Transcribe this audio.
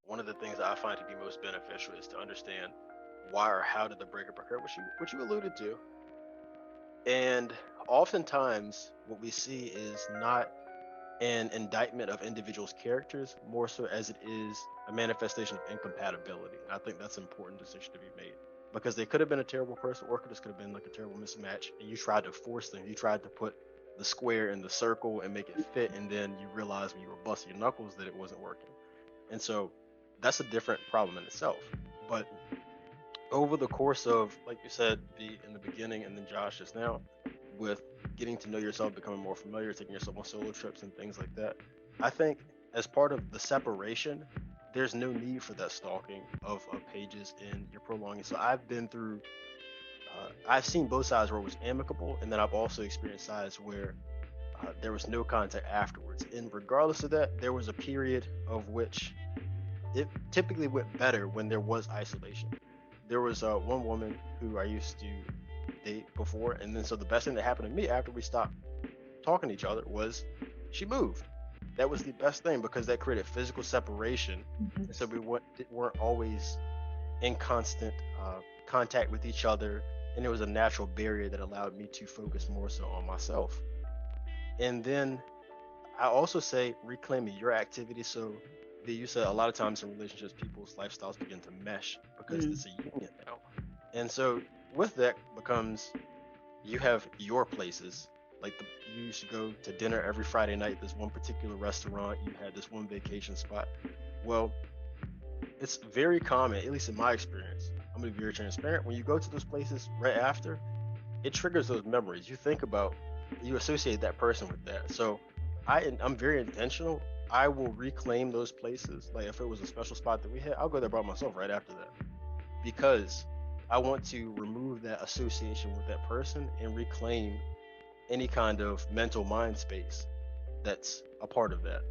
One of the things that I find to be most beneficial is to understand why or how did the breakup occur, which you alluded to. And oftentimes, what we see is not an indictment of individuals' characters, more so as it is a manifestation of incompatibility. And I think that's an important distinction to be made because they could have been a terrible person, or this could have been like a terrible mismatch, and you tried to force them. You tried to put the square in the circle and make it fit, and then you realized when you were busting your knuckles that it wasn't working. And so that's a different problem in itself. But over the course of, like you said, the in the beginning, and then Josh just now, with getting to know yourself, becoming more familiar, taking yourself on solo trips and things like that, I think as part of the separation, there's no need for that stalking of pages and you're prolonging. So I've seen both sides where it was amicable, and then I've also experienced sides where there was no contact afterwards. And regardless of that, there was a period of which it typically went better when there was isolation. There was one woman who I used to date before, and then so the best thing that happened to me after we stopped talking to each other was she moved. That was the best thing because that created physical separation, and so weren't always in constant contact with each other, and there was a natural barrier that allowed me to focus more so on myself. And then I also say reclaiming your activity. So you said a lot of times in relationships, people's lifestyles begin to mesh because Mm. it's a union now. And so with that becomes you have your places. Like you used to go to dinner every Friday night. This one particular restaurant. You had this one vacation spot. Well, it's very common, at least in my experience. I'm gonna be very transparent. When you go to those places right after, it triggers those memories. You think about, you associate that person with that. So I'm very intentional. I will reclaim those places. Like if it was a special spot that we had, I'll go there by myself right after that because I want to remove that association with that person and reclaim any kind of mental mind space that's a part of that.